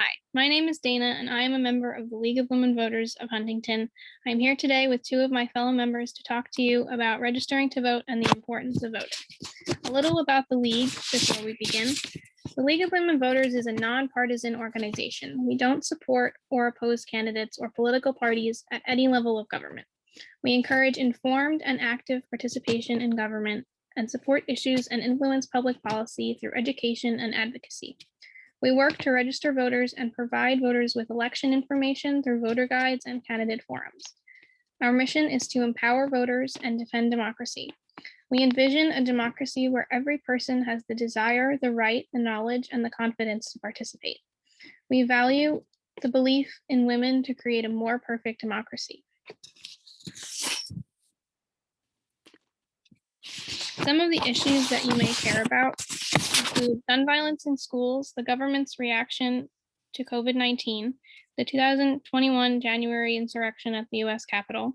Hi, my name is Dana, and I am a member of the League of Women Voters of Huntington. I am here today with two of my fellow members to talk to you about registering to vote and the importance of voting. A little about the League before we begin. The League of Women Voters is a nonpartisan organization. We don't support or oppose candidates or political parties at any level of government. We encourage informed and active participation in government and support issues and influence public policy through education and advocacy. We work to register voters and provide voters with election information through voter guides and candidate forums. Our mission is to empower voters and defend democracy. We envision a democracy where every person has the desire, the right, the knowledge, and the confidence to participate. We value the belief in women to create a more perfect democracy. Some of the issues that you may care about include gun violence in schools, the government's reaction to COVID-19, the 2021 January insurrection at the US Capitol,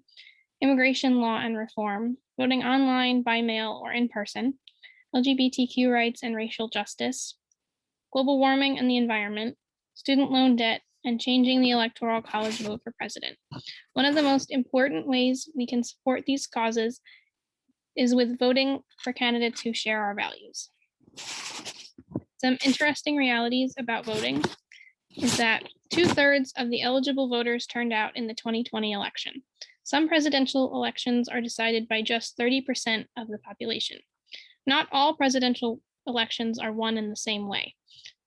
immigration law and reform, voting online, by mail, or in person, LGBTQ rights and racial justice, global warming and the environment, student loan debt, and changing the Electoral College vote for president. One of the most important ways we can support these causes is with voting for candidates who share our values. Some interesting realities about voting is that 2/3 of the eligible voters turned out in the 2020 election. Some presidential elections are decided by just 30% of the population. Not all presidential elections are won in the same way.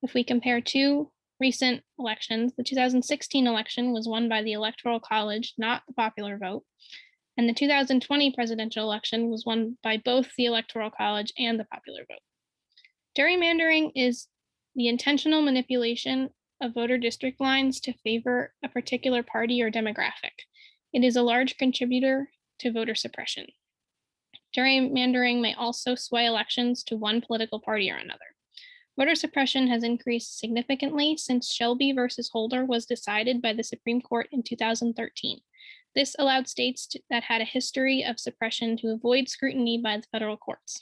If we compare two recent elections, the 2016 election was won by the Electoral College, not the popular vote, and the 2020 presidential election was won by both the Electoral College and the popular vote. Gerrymandering is the intentional manipulation of voter district lines to favor a particular party or demographic. It is a large contributor to voter suppression. Gerrymandering may also sway elections to one political party or another. Voter suppression has increased significantly since Shelby versus Holder was decided by the Supreme Court in 2013. This allowed states that had a history of suppression to avoid scrutiny by the federal courts.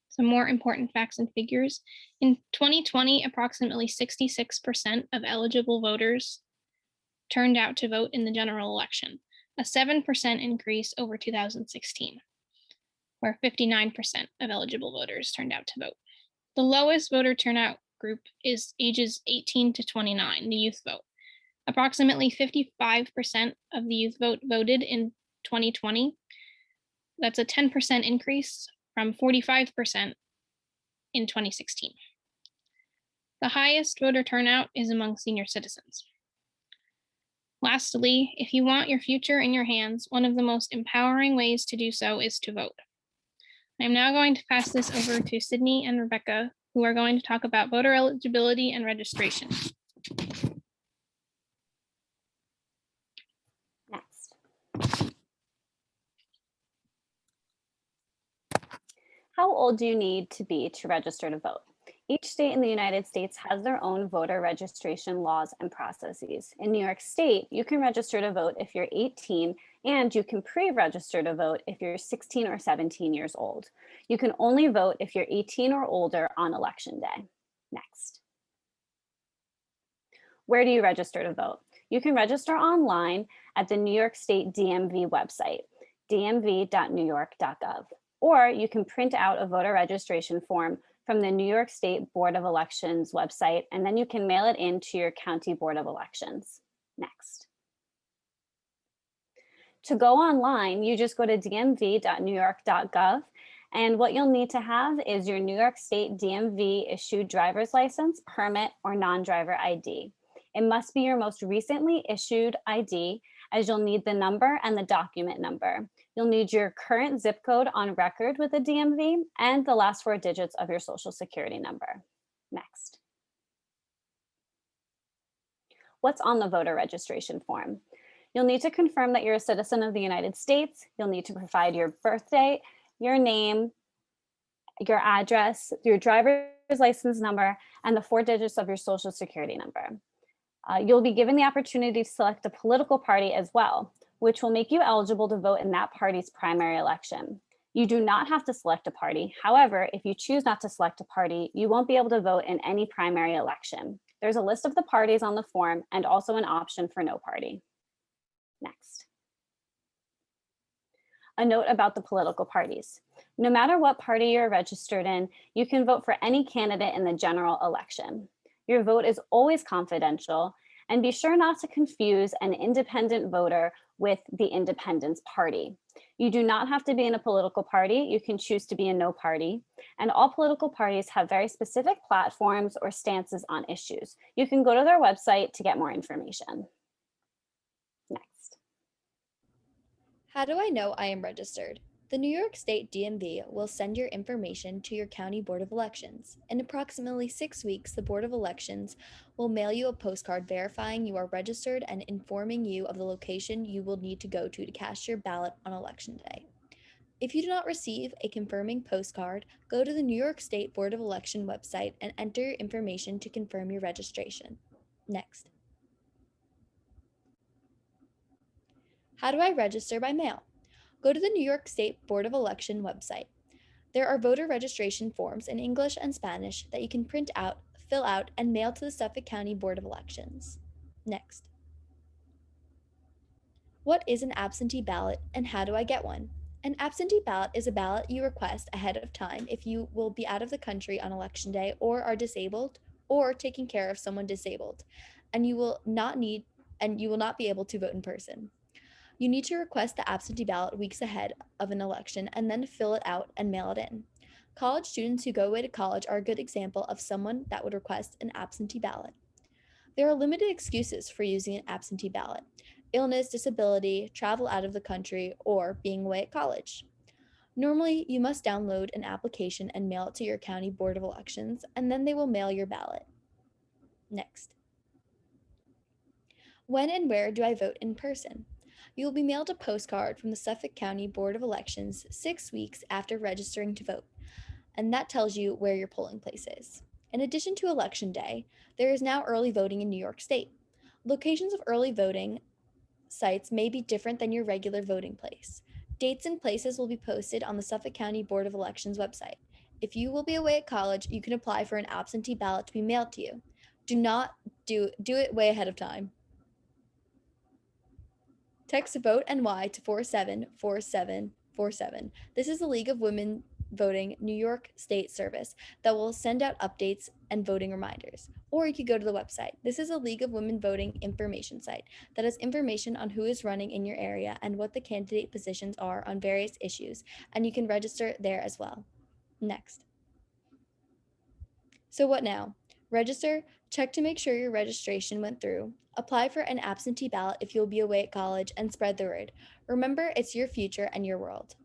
Some more important facts and figures. In 2020, approximately 66% of eligible voters turned out to vote in the general election, a 7% increase over 2016, where 59% of eligible voters turned out to vote. The lowest voter turnout group is ages 18 to 29, the youth vote. Approximately 55% of the youth voted in 2020. That's a 10% increase from 45% in 2016. The highest voter turnout is among senior citizens. Lastly, if you want your future in your hands, one of the most empowering ways to do so is to vote. I'm now going to pass this over to Sydney and Rebecca, who are going to talk about voter eligibility and registration. How old do you need to be to register to vote? Each state in the United States has their own voter registration laws and processes. In New York State, you can register to vote if you're 18, and you can pre-register to vote if you're 16 or 17 years old. You can only vote if you're 18 or older on election day. Next. Where do you register to vote? You can register online at the New York State DMV website, dmv.newyork.gov. Or you can print out a voter registration form from the New York State Board of Elections website, and then you can mail it in to your county board of elections. Next. To go online, you just go to dmv.newyork.gov, and what you'll need to have is your New York State DMV issued driver's license, permit, or non-driver ID. It must be your most recently issued ID, as you'll need the number and the document number. You'll need your current zip code on record with the DMV and the last 4 digits of your social security number. Next. What's on the voter registration form? You'll need to confirm that you're a citizen of the United States. You'll need to provide your birth date, your name, your address, your driver's license number, and the 4 digits of your social security number. You'll be given the opportunity to select a political party as well, which will make you eligible to vote in that party's primary election. You do not have to select a party. However, if you choose not to select a party, you won't be able to vote in any primary election. There's a list of the parties on the form and also an option for no party. Next. A note about the political parties. No matter what party you're registered in, you can vote for any candidate in the general election. Your vote is always confidential, and be sure not to confuse an independent voter with the Independence Party. You do not have to be in a political party. You can choose to be in no party. And all political parties have very specific platforms or stances on issues. You can go to their website to get more information. Next. How do I know I am registered? The New York State DMV will send your information to your County Board of Elections. In approximately 6 weeks, the Board of Elections will mail you a postcard verifying you are registered and informing you of the location you will need to go to cast your ballot on Election Day. If you do not receive a confirming postcard, go to the New York State Board of Election website and enter your information to confirm your registration. Next. How do I register by mail? Go to the New York State Board of Election website. There are voter registration forms in English and Spanish that you can print out, fill out, and mail to the Suffolk County Board of Elections. Next. What is an absentee ballot and how do I get one? An absentee ballot is a ballot you request ahead of time if you will be out of the country on Election Day or are disabled or taking care of someone disabled, and you will not be able to vote in person. You need to request the absentee ballot weeks ahead of an election and then fill it out and mail it in. College students who go away to college are a good example of someone that would request an absentee ballot. There are limited excuses for using an absentee ballot: illness, disability, travel out of the country, or being away at college. Normally, you must download an application and mail it to your county board of elections, and then they will mail your ballot. Next. When and where do I vote in person? You will be mailed a postcard from the Suffolk County Board of Elections 6 weeks after registering to vote, and that tells you where your polling place is. In addition to Election Day, there is now early voting in New York State. Locations of early voting sites may be different than your regular voting place. Dates and places will be posted on the Suffolk County Board of Elections website. If you will be away at college, you can apply for an absentee ballot to be mailed to you. Do it way ahead of time. Text Vote NY to 474747. This is the League of Women Voting New York State Service that will send out updates and voting reminders. Or you could go to the website. This is a League of Women Voting information site that has information on who is running in your area and what the candidate positions are on various issues, and you can register there as well. Next. So what now? Register, check to make sure your registration went through, apply for an absentee ballot if you'll be away at college, and spread the word. Remember, it's your future and your world.